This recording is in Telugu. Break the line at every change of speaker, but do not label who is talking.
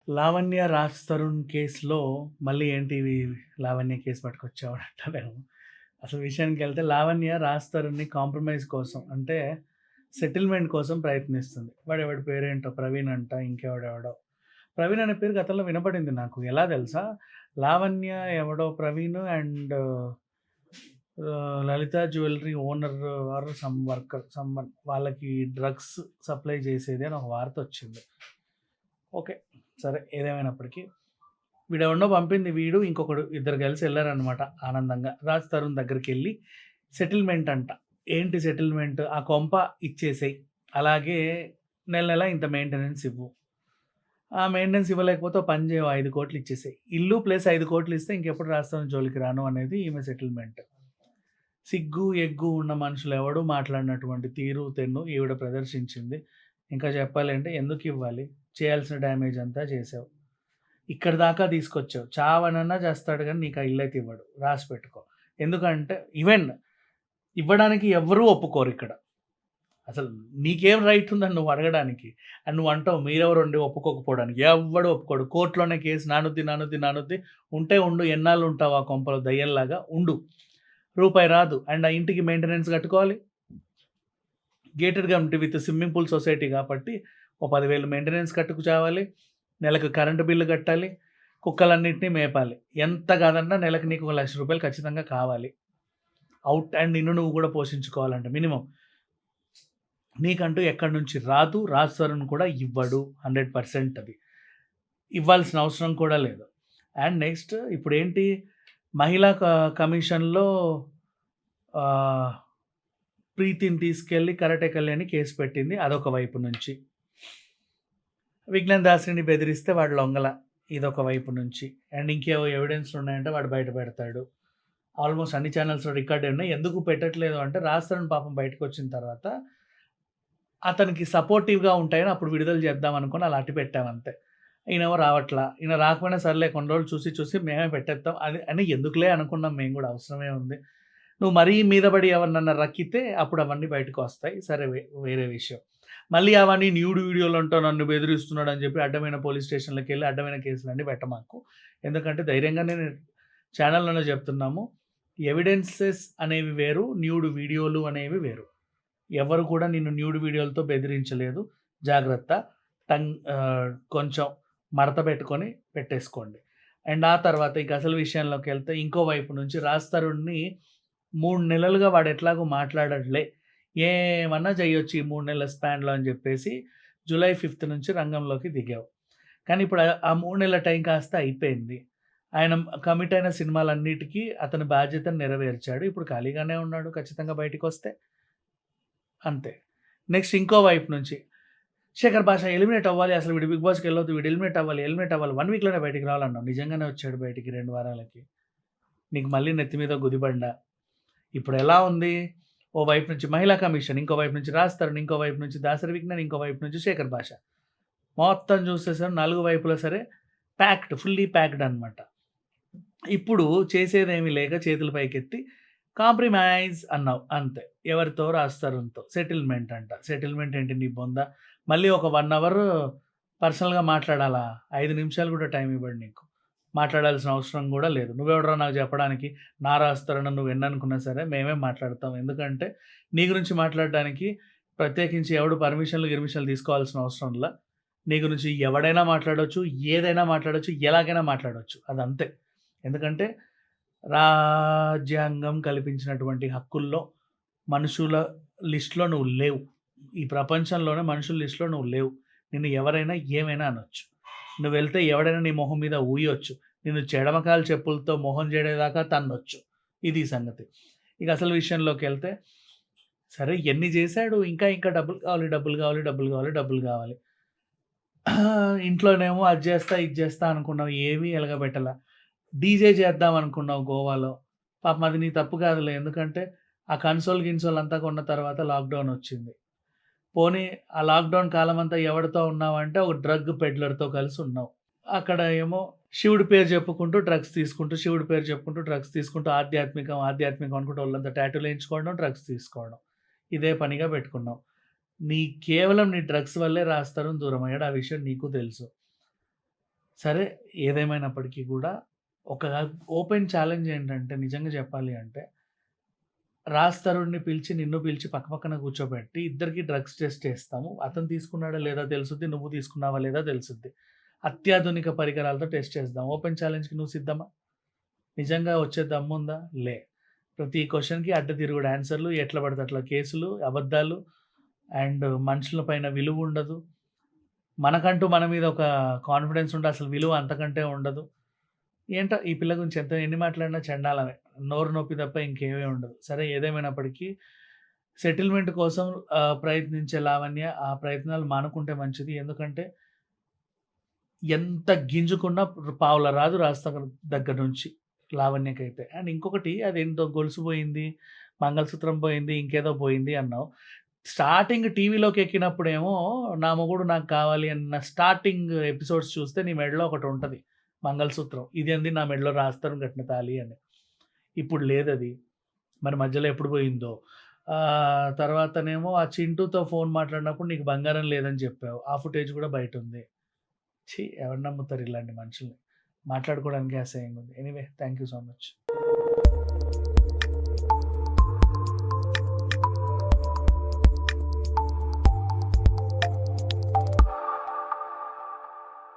లావణ్య, రాజ్ తరుణ్ కేస్‌లో మళ్ళీ ఏంటి లావణ్య కేస్ పట్టుకొచ్చావంటారేమో. అసలు విషయానికెళ్తే లావణ్య రాజ్ తరుణ్‌ని కాంప్రమైజ్ కోసం అంటే సెటిల్‌మెంట్ కోసం ప్రయత్నిస్తుంది. వాడెవడి పేరేంటో ప్రవీణ్ అంట, ఇంకెవడెవడో. ప్రవీణ్ అనే పేరు గతంలో వినపడింది నాకు. ఎలా తెలుసా? లావణ్య ఎవడో Praveen and Lalitha jewellery owner are some worker someone వాళ్ళకి డ్రగ్స్ సప్లై చేసేది అని ఒక వార్తొచ్చింది. ఓకే. సరే ఏదేమైనప్పటికీ వీడెవడినో పంపింది వీడు, ఇంకొకడు ఇద్దరు కలిసి ఎళ్లారనమాట ఆనందంగా. రాజ్ తరుణ్ దగ్గరికెళ్ళి సెటిల్‌మెంట్ అంట. ఏంటి సెటిల్‌మెంట్? ఆ కొంప ఇచ్చేసేయి. అలాగే నెల నెల ఇంత మెయింటెనెన్స్ ఇవ్వు. ఆ మెయింటెనెన్స్ ఇవ్వలేకపోతే ఓ పని చేయవు 5,00,00,000 ఇచ్చేసేయి. ఇల్లు ప్లస్ 5,00,00,000 ఇస్తే ఇంకెప్పుడు రాజ్ తరుణ్ జోలికి రాను అనేది ఈమె సెటిల్‌మెంట్. సిగ్గు, ఎగ్గు ఉన్న మనుషులెవడూ మాట్లాడినటువంటి తీరు, తెన్ను ఈవిడ ప్రదర్శించింది. ఇంకా చెప్పాలంటే ఎందుకివ్వాలి? చేయాల్సిన డ్యామేజ్ అంతా చేశావు. ఇక్కడి దాకా తీసుకొచ్చావు. చావనన్నా చేస్తాడు గానీ నీకు ఆ ఇల్లైతే ఇవ్వడు. రాసి పెట్టుకో. ఎందుకంటే ఈవెన్ ఇవ్వడానికి ఎవ్వరూ ఒప్పుకోరిక్కడ. అసలు నీకేం రైట్ ఉందని నువ్వు అడగడానికి? అని నువ్వు అంటావు మీరెవరండి ఒప్పుకోకపోవడానికి? ఎవ్వడు ఒప్పుకోడు. కోర్ట్‌లోనే కేసు నానుద్ది, నానుద్ది, నానుద్ది. ఉంటే ఉండు. ఎన్నాళ్ళు ఉంటావు ఆ కొంపలో దయ్యంలాగా ఉండు. రూపాయి రాదు. అండ్ ఆ ఇంటికి మెయింటెనెన్స్ కట్టుకోవాలి. Gated community with swimming pool society కాబట్టి ఓ 10,000 మెయింటెనెన్స్ కట్టుకు చావాలి. నెలకు కరెంటు బిల్లు కట్టాలి. కుక్కలన్నిటిని మేపాలి. ఎంత కాదన్నా నెలకు నీకు ఒక ₹1,00,000 ఖచ్చితంగా కావాలి. ఔట్ అండ్ నిన్ను నువ్వు కూడా పోషించుకోవాలంటే మినిమమ్. నీకంటూ ఎక్కడి నుంచి రాదు. రాజ్ తరుణ్ కూడా ఇవ్వడు. 100% అది. ఇవ్వాల్సిన అవసరం కూడా లేదు. అండ్ నెక్స్ట్ ఇప్పుడేంటి మహిళా కమిషన్‌లో ఆహ్, ప్రీతిని తీసుకెళ్ళి కరాటే కళ్యాణి కేసు పెట్టింది. అదొక వైపు నుంచి. విజ్ఞాన్ దాస్‌ని బెదిరిస్తే వాడు లొంగల. ఇదొక వైపు నుంచి. అండ్ ఇంకేవో ఎవిడెన్స్‌లు ఉన్నాయంటే వాడు బయట పెడతాడు. ఆల్మోస్ట్ అన్ని ఛానెల్స్‌లో రికార్డే ఉన్నాయి. ఎందుకు పెట్టట్లేదు అంటే రాజ్ తరుణ్ పాపం బయటకొచ్చిన తర్వాత అతనికి సపోర్టివ్‌గా ఉంటాయని అప్పుడు విడుదల చేద్దాం అనుకోని అలా అట్టి పెట్టామంతే. ఈయనేమో రావట్లా. ఈయన రాకపోయినా సర్లే కొన్ని రోజులు చూసి, చూసి మేమే పెట్టేత్తాం. అది అని ఎందుకులే అనుకున్నాం మేము గూడా అవసరమే ఉంది. నువ్వు మరీ మీద పడి ఎవరినన్నా రక్కితే అప్పుడు అవన్నీ బయటకొస్తాయి. సరే వేరే విషయం. మళ్ళీ అవన్నీ న్యూడ్ వీడియోలంటా నన్ను బెదిరిస్తున్నాడని చెప్పి అడ్డమైన పోలీస్ స్టేషన్‌లకెళ్ళి అడ్డమైన కేసులన్నీ పెట్టమాకు. ఎందుకంటే ధైర్యంగానే ఛానల్‌లోనే చెప్తున్నాము. ఎవిడెన్సెస్ అనేవి వేరు. న్యూడ్ వీడియోలు అనేవి వేరు. ఎవరు కూడా నిన్ను న్యూడ్ వీడియోలతో బెదిరించలేదు. జాగ్రత్త. కొంచెం మడత పెట్టుకొని పెట్టేసుకోండి. అండ్ ఆ తర్వాత ఇంక అసలు విషయంలోకెళ్తే ఇంకో వైపు నుంచి రాజ్ తరుణ్‌ని 3 నెలలుగా వాడు ఎట్లాగో మాట్లాడడులే. ఏమన్నా చేయొచ్చు ఈ 3 నెలల స్పాన్‌లో అని చెప్పేసి జూలై 5 నుంచి రంగంలోకి దిగావు. కానీ ఇప్పుడు ఆ 3 నెలల టైం కాస్త అయిపోయింది. ఆయన కమిట్ అయిన సినిమాలన్నిటికి అతని బాధ్యతను నెరవేర్చాడు. ఇప్పుడు ఖాళీగానే ఉన్నాడు ఖచ్చితంగా బయటికొస్తే. అంతే. నెక్స్ట్ ఇంకో వైపు నుంచి 'శేఖర్ భాష' ఎలిమినేట్ అవ్వాలి. అసలు వీడు 'బిగ్ బాస్'కెళ్ళొద్దు. వీడు ఎలిమినేట్ అవ్వాలి, ఎలిమినేట్ అవ్వాలి. 1 వీక్‌లోనే బయటికి రావాలన్నావు. నిజంగానే వచ్చాడు బయటికి 2 వారాలకి. నీకు మళ్ళీ నెత్తి మీద గుదిబండ. ఇప్పుడెలా ఉంది? ఓ వైపు నుంచి మహిళా కమిషన్, ఇంకో వైపు నుంచి రాజ్ తరుణ్, ఇంకో వైపు నుంచి దాసరి విజ్ఞాన్, ఇంకో వైపు నుంచి 'శేఖర్ భాష'. మొత్తం చూసేసారు 4 వైపులా సరే ప్యాక్డ్, ఫుల్లీ ప్యాక్డ్ అనమాట. ఇప్పుడు చేసేదేమీ లేక చేతులు పైకెత్తి కాంప్రమైజ్ అన్నావు అంతే. ఎవరితో? రాజ్ తరుణ్‌తో. సెటిల్‌మెంట్ అంట. సెటిల్‌మెంట్ ఏంటి నీ బొంద? మళ్ళీ ఒక 1 అవర్ పర్సనల్‌గా మాట్లాడాలా? 5 నిమిషాలు కూడా టైం ఇవ్వడు నీకు. మాట్లాడాల్సిన అవసరం గూడా లేదు. నువ్వెవడురా నాకు చెప్పడానికి? నా రాజ్ తరుణ్ నువ్వెన్ననుకున్నా సరే మేమే మాట్లాడతాం. ఎందుకంటే నీ గురించి మాట్లాడడానికి ప్రత్యేకించి ఎవడు పర్మిషన్‌లు, గిర్మిషన్‌లు తీసుకోవాల్సిన అవసరంలా. నీ గురించి ఎవడైనా మాట్లాడొచ్చు, ఏదైనా మాట్లాడొచ్చు, ఎలాగైనా మాట్లాడొచ్చు. అదంతే. ఎందుకంటే రాజ్యాంగం కల్పించినటువంటి హక్కుల్లో మనుషుల లిస్ట్‌లో నువ్వు లేవు. ఈ ప్రపంచంలోనే మనుషుల లిస్ట్‌లో నువ్వు లేవు. నిన్ను ఎవరైనా ఏమైనా అనొచ్చు. నువ్వెళ్తే ఎవడైనా నీ మొహం మీద ఊయొచ్చు. నిన్ను చెడమకాలు చెప్పులతో మొహం జేడేదాకా తన్నొచ్చు. ఇది సంగతి. ఇక అసలు విషయంలోకెళ్తే సరే ఎన్ని జేశాడు ఇంకా ఇంకా డబ్బులు కావాలి, డబ్బులు కావాలి, డబ్బులు కావాలి, డబ్బులు కావాలి. ఇంట్లోనేమో అది జేస్తా, ఇది జేస్తా అనుకున్నావు. ఏమీ ఎలగబెట్టలా. డీజే చేద్దాం అనుకున్నావు గోవాలో. పాపం అది నీ తప్పు కాదులే. ఎందుకంటే ఆ కన్సోల్, గిన్సోల్ అంతా కొన్న తర్వాత లాక్‌డౌన్ వచ్చింది. పోనీ ఆ లాక్‌డౌన్ కాలమంతా ఎవడితో ఉన్నావంటే ఒక డ్రగ్ పెడ్లర్‌తో కలిసి ఉన్నావు. అక్కడ ఏమో శివుడి పేరు చెప్పుకుంటూ డ్రగ్స్ తీసుకుంటూ, శివుడి పేరు చెప్పుకుంటూ డ్రగ్స్ తీసుకుంటూ ఆధ్యాత్మికం, ఆధ్యాత్మికం అనుకుంటూ ఒళ్ళంతా టాటూలేయించుకోవడం, డ్రగ్స్ తీసుకోవడం. ఇదే పనిగా పెట్టుకున్నావు. కేవలం నీ డ్రగ్స్ వల్లే రాజ్ తరుణ్ దూరమయ్యాడు. ఆ విషయం నీకు తెలుసు. సరే ఏదేమైనప్పటికీ గూడా ఒక ఓపెన్ ఛాలెంజ్ ఏంటంటే నిజంగా చెప్పాలి అంటే, రాజ్ తరుణ్‌ని పిలిచి, నిన్ను పిలిచి పక్కన కూర్చోబెట్టి ఇద్దరికీ డ్రగ్స్ టెస్ట్ చేస్తాము. అతను తీసుకున్నాడా లేదా తెలుసుద్ది. నువ్వు తీసుకున్నావా లేదా తెలుసుద్ది. అత్యాధునిక పరికరాలతో టెస్ట్ చేద్దాం. ఓపెన్ ఛాలెంజ్‌కి నువ్వు సిద్ధమా? నిజంగా వచ్చే దమ్ముందా? లే. ప్రతి క్వెషన్‌కి అడ్డతిరుగుడు ఆన్సర్‌లు, ఎట్లా పడితే అట్లా కేసులు, అబద్ధాలు అండ్ మనుషుల పైన విలువుండదు. మనకంటూ మన మీద ఒక కాన్ఫిడెన్స్ ఉంటే అసలు విలువ అంతకంటే ఉండదు. ఏంటో ఈ పిల్ల గురించి ఎన్ని మాట్లాడినా చెండాలమే. నోరు నొప్పి తప్ప ఇంకేమీ ఉండదు. సరే ఏదేమైనప్పటికీ సెటిల్‌మెంట్ కోసం ప్రయత్నించే లావణ్య ఆ ప్రయత్నాలు మానుకుంటే మంచిది. ఎందుకంటే ఎంత గింజుకున్నా పావుల రాదు దగ్గర నుంచి లావణ్యకైతే. అండ్ ఇంకొకటి అదేంటో గొలుసు పోయింది, మంగళసూత్రం పోయింది, ఇంకేదో పోయింది అన్నావు. స్టార్టింగ్ టీవీలోకి ఎక్కినప్పుడేమో నా మొగుడు నాకు కావాలి అన్న స్టార్టింగ్ ఎపిసోడ్స్ చూస్తే నీ మెడలో ఒకటుంటది మంగళసూత్రం. ఇదేంది నా మెడలో రాస్తారు కట్టిన తాళి అని. ఇప్పుడు లేదది. మరి మధ్యలో ఎప్పుడు పోయిందో. తర్వాతనేమో ఆ చింటూతో ఫోన్ మాట్లాడినప్పుడు నీకు బంగారం లేదని చెప్పావు. ఆ ఫుటేజ్ కూడా బయటుంది. ఛీ! ఎవరు నమ్ముతారు ఇలాంటి మనుషుల్ని. మాట్లాడుకోవడానికే అసహ్యంగా ఉంది. Anyway thank you so much.